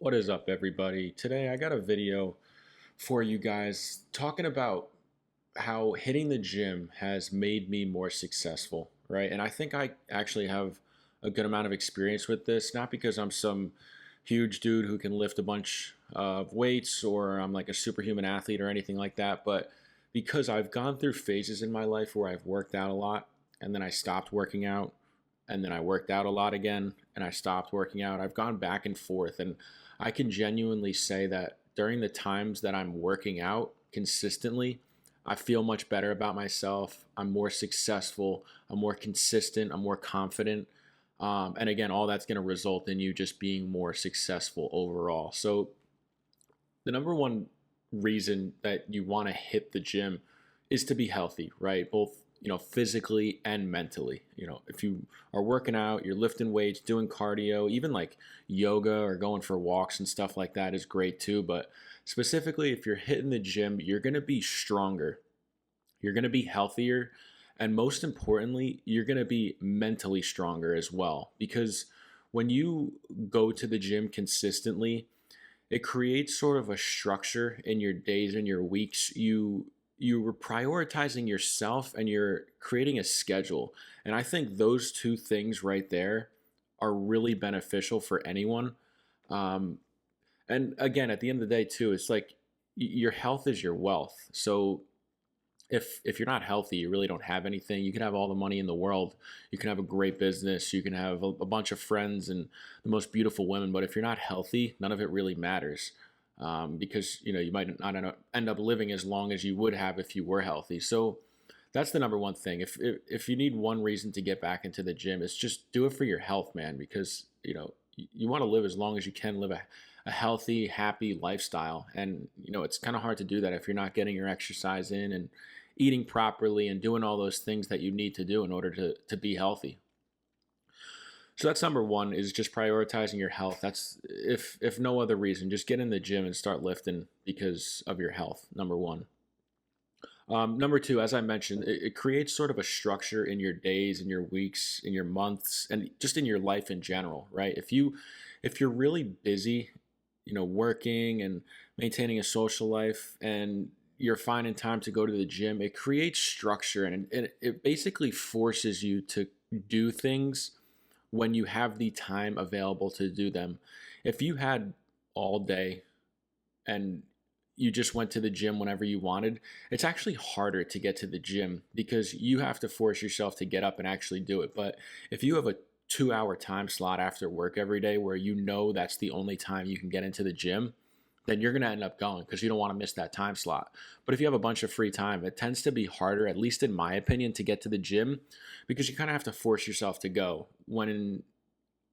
What is up, everybody? Today I got a video for you guys talking about how hitting the gym has made me more successful, right? And I think I actually have a good amount of experience with this, not because I'm some huge dude who can lift a bunch of weights or I'm like a superhuman athlete or anything like that, but because I've gone through phases in my life where I've worked out a lot and then I stopped working out and then I worked out a lot again and I stopped working out. I've gone back and forth, and I can genuinely say that during the times that I'm working out consistently, I feel much better about myself. I'm more successful. I'm more consistent. I'm more confident. And again, all that's going to result in you just being more successful overall. So, the number one reason that you want to hit the gym is to be healthy, right? Both, physically and mentally. If you are working out, you're lifting weights, doing cardio, even like yoga or going for walks and stuff like that is great too. But specifically, if you're hitting the gym, you're going to be stronger, you're going to be healthier, and most importantly, you're going to be mentally stronger as well. Because when you go to the gym consistently, it creates sort of a structure in your days and your weeks. You are prioritizing yourself and you're creating a schedule. And I think those two things right there are really beneficial for anyone. Um, and again, at the end of the day, too, it's like your health is your wealth. So if you're not healthy, you really don't have anything. You can have all the money in the world. You can have a great business. You can have a bunch of friends and the most beautiful women. But if you're not healthy, none of it really matters. Because you might not end up living as long as you would have if you were healthy. So that's the number one thing. If you need one reason to get back into the gym, it's just do it for your health, man. Because you want to live as long as you can, live a healthy, happy lifestyle. And it's kind of hard to do that if you're not getting your exercise in and eating properly and doing all those things that you need to do in order to be healthy. So that's number one, is just prioritizing your health. That's if no other reason, just get in the gym and start lifting because of your health. Number one. Number two, as I mentioned, it creates sort of a structure in your days, in your weeks, in your months, and just in your life in general, right? If you're really busy, working and maintaining a social life, and you're finding time to go to the gym, it creates structure, and it basically forces you to do things when you have the time available to do them. If you had all day and you just went to the gym whenever you wanted, it's actually harder to get to the gym because you have to force yourself to get up and actually do it. But if you have a 2 hour time slot after work every day where that's the only time you can get into the gym, then you're going to end up going because you don't want to miss that time slot. But if you have a bunch of free time, it tends to be harder, at least in my opinion, to get to the gym because you kind of have to force yourself to go. Again,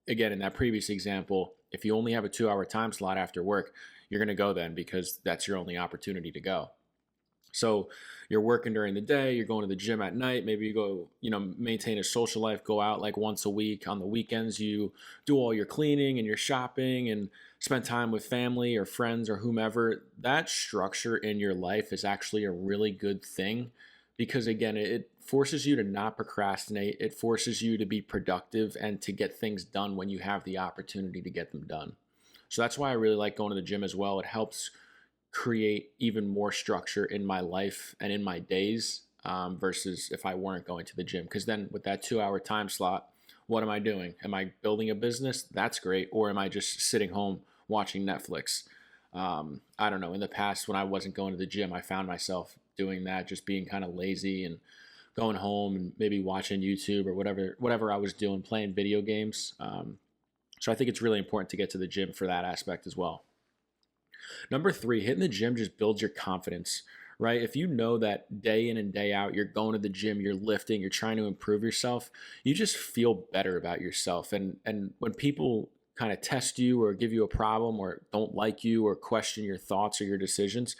in that previous example, if you only have a 2 hour time slot after work, you're going to go then because that's your only opportunity to go. So you're working during the day, you're going to the gym at night, maybe you go, maintain a social life, go out like once a week. On the weekends, you do all your cleaning and your shopping and spend time with family or friends or whomever. That structure in your life is actually a really good thing because, again, it forces you to not procrastinate. It forces you to be productive and to get things done when you have the opportunity to get them done. So that's why I really like going to the gym as well. It helps create even more structure in my life and in my days versus if I weren't going to the gym. Because then with that 2 hour time slot, what am I doing? Am I building a business? That's great. Or am I just sitting home watching Netflix? I don't know. In the past, when I wasn't going to the gym, I found myself doing that, just being kind of lazy and going home and maybe watching YouTube or whatever I was doing, playing video games. So I think it's really important to get to the gym for that aspect as well. Number three, hitting the gym just builds your confidence, right? If you know that day in and day out, you're going to the gym, you're lifting, you're trying to improve yourself, you just feel better about yourself. And when people kind of test you or give you a problem or don't like you or question your thoughts or your decisions,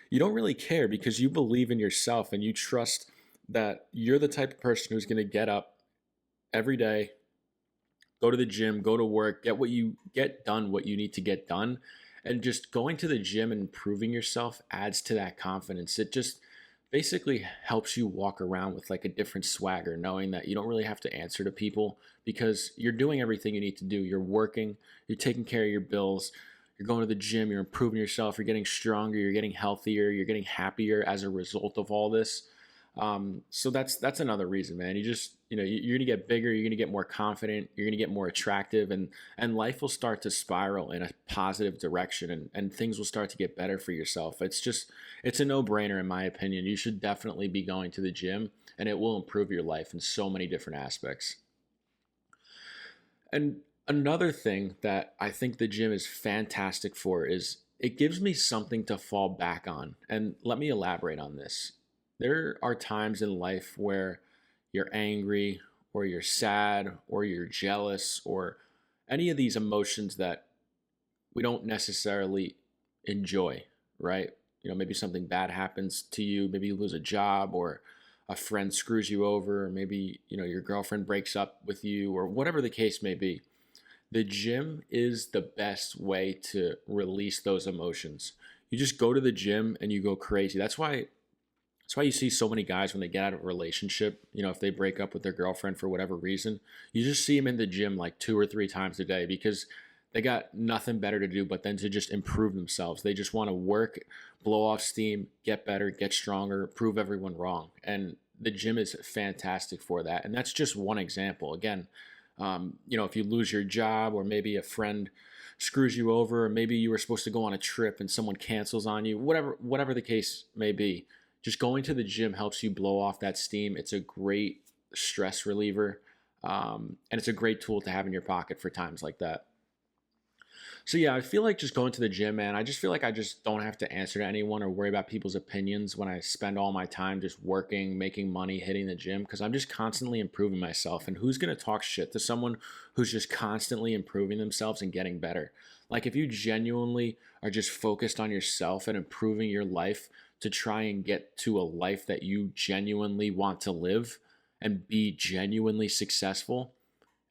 you don't really care because you believe in yourself and you trust that you're the type of person who's going to get up every day, go to the gym, go to work, get done what you need to get done. And just going to the gym and improving yourself adds to that confidence. It just basically helps you walk around with like a different swagger, knowing that you don't really have to answer to people because you're doing everything you need to do. You're working, you're taking care of your bills, you're going to the gym, you're improving yourself, you're getting stronger, you're getting healthier, you're getting happier as a result of all this. So that's another reason, man. You're gonna get bigger, you're gonna get more confident, you're gonna get more attractive, and life will start to spiral in a positive direction, and things will start to get better for yourself. It's a no-brainer in my opinion. You should definitely be going to the gym, and it will improve your life in so many different aspects. And another thing that I think the gym is fantastic for is it gives me something to fall back on. And let me elaborate on this. There are times in life where you're angry or you're sad or you're jealous or any of these emotions that we don't necessarily enjoy, right? Maybe something bad happens to you, maybe you lose a job or a friend screws you over, or maybe, your girlfriend breaks up with you or whatever the case may be. The gym is the best way to release those emotions. You just go to the gym and you go crazy. That's why you see so many guys when they get out of a relationship, if they break up with their girlfriend for whatever reason, you just see them in the gym like 2 or 3 times a day because they got nothing better to do but then to just improve themselves. They just want to work, blow off steam, get better, get stronger, prove everyone wrong. And the gym is fantastic for that. And that's just one example. Again, if you lose your job or maybe a friend screws you over, or maybe you were supposed to go on a trip and someone cancels on you, whatever the case may be, just going to the gym helps you blow off that steam. It's a great stress reliever, and it's a great tool to have in your pocket for times like that. So yeah, I feel like just going to the gym, man, I just feel like I just don't have to answer to anyone or worry about people's opinions when I spend all my time just working, making money, hitting the gym, because I'm just constantly improving myself. And who's going to talk shit to someone who's just constantly improving themselves and getting better? Like if you genuinely are just focused on yourself and improving your life to try and get to a life that you genuinely want to live and be genuinely successful,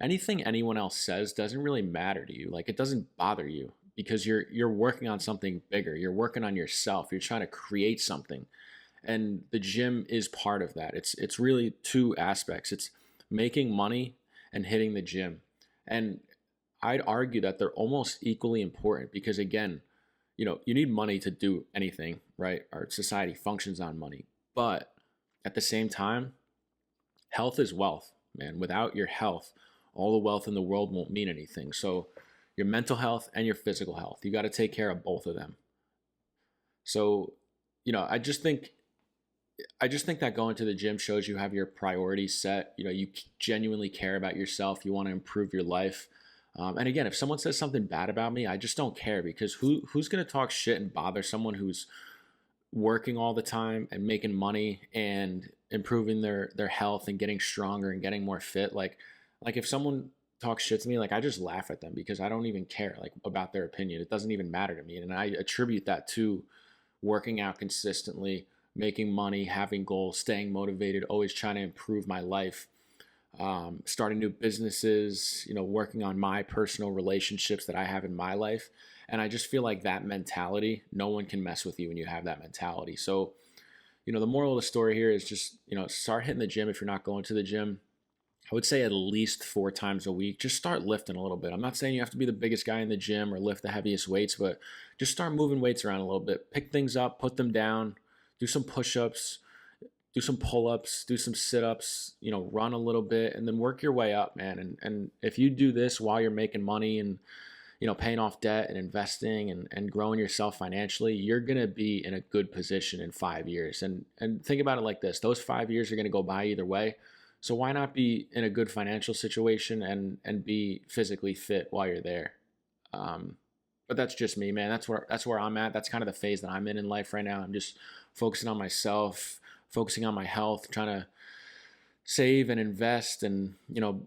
anything anyone else says doesn't really matter to you. Like it doesn't bother you because you're working on something bigger. You're working on yourself. You're trying to create something. And the gym is part of that. It's really two aspects. It's making money and hitting the gym. And I'd argue that they're almost equally important because again, you need money to do anything, right? Our society functions on money. But at the same time, health is wealth, man. Without your health, all the wealth in the world won't mean anything. So your mental health and your physical health, you got to take care of both of them. So, I just think that going to the gym shows you have your priorities set. You genuinely care about yourself. You want to improve your life. And again, if someone says something bad about me, I just don't care because who's going to talk shit and bother someone who's working all the time and making money and improving their health and getting stronger and getting more fit? Like if someone talks shit to me, like I just laugh at them because I don't even care like about their opinion. It doesn't even matter to me. And I attribute that to working out consistently, making money, having goals, staying motivated, always trying to improve my life, starting new businesses, working on my personal relationships that I have in my life. And I just feel like that mentality, no one can mess with you when you have that mentality. So, the moral of the story here is just, start hitting the gym if you're not going to the gym. I would say at least 4 times a week. Just start lifting a little bit. I'm not saying you have to be the biggest guy in the gym or lift the heaviest weights, but just start moving weights around a little bit. Pick things up, put them down, do some push-ups, do some pull-ups, do some sit-ups, run a little bit, and then work your way up, man. And if you do this while you're making money and paying off debt and investing and growing yourself financially, you're going to be in a good position in 5 years. And think about it like this. Those 5 years are going to go by either way. So why not be in a good financial situation and be physically fit while you're there? But that's just me, man. That's where I'm at. That's kind of the phase that I'm in life right now. I'm just focusing on myself, focusing on my health, trying to save and invest and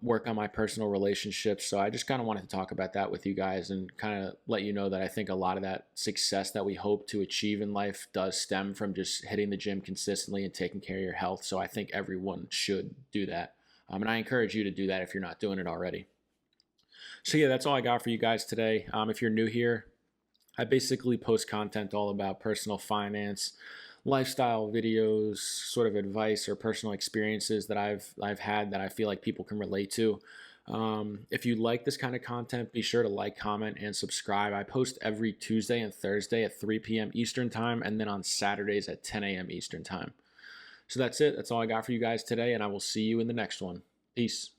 work on my personal relationships. So I just kind of wanted to talk about that with you guys and kind of let you know that I think a lot of that success that we hope to achieve in life does stem from just hitting the gym consistently and taking care of your health. So I think everyone should do that, and I encourage you to do that if you're not doing it already. So yeah, that's all I got for you guys today. If you're new here, I basically post content all about personal finance, lifestyle videos, sort of advice or personal experiences that I've had that I feel like people can relate to. If you like this kind of content, be sure to like, comment, and subscribe. I post every Tuesday and Thursday at 3 p.m. Eastern Time, and then on Saturdays at 10 a.m. Eastern Time. So that's it. That's all I got for you guys today, and I will see you in the next one. Peace.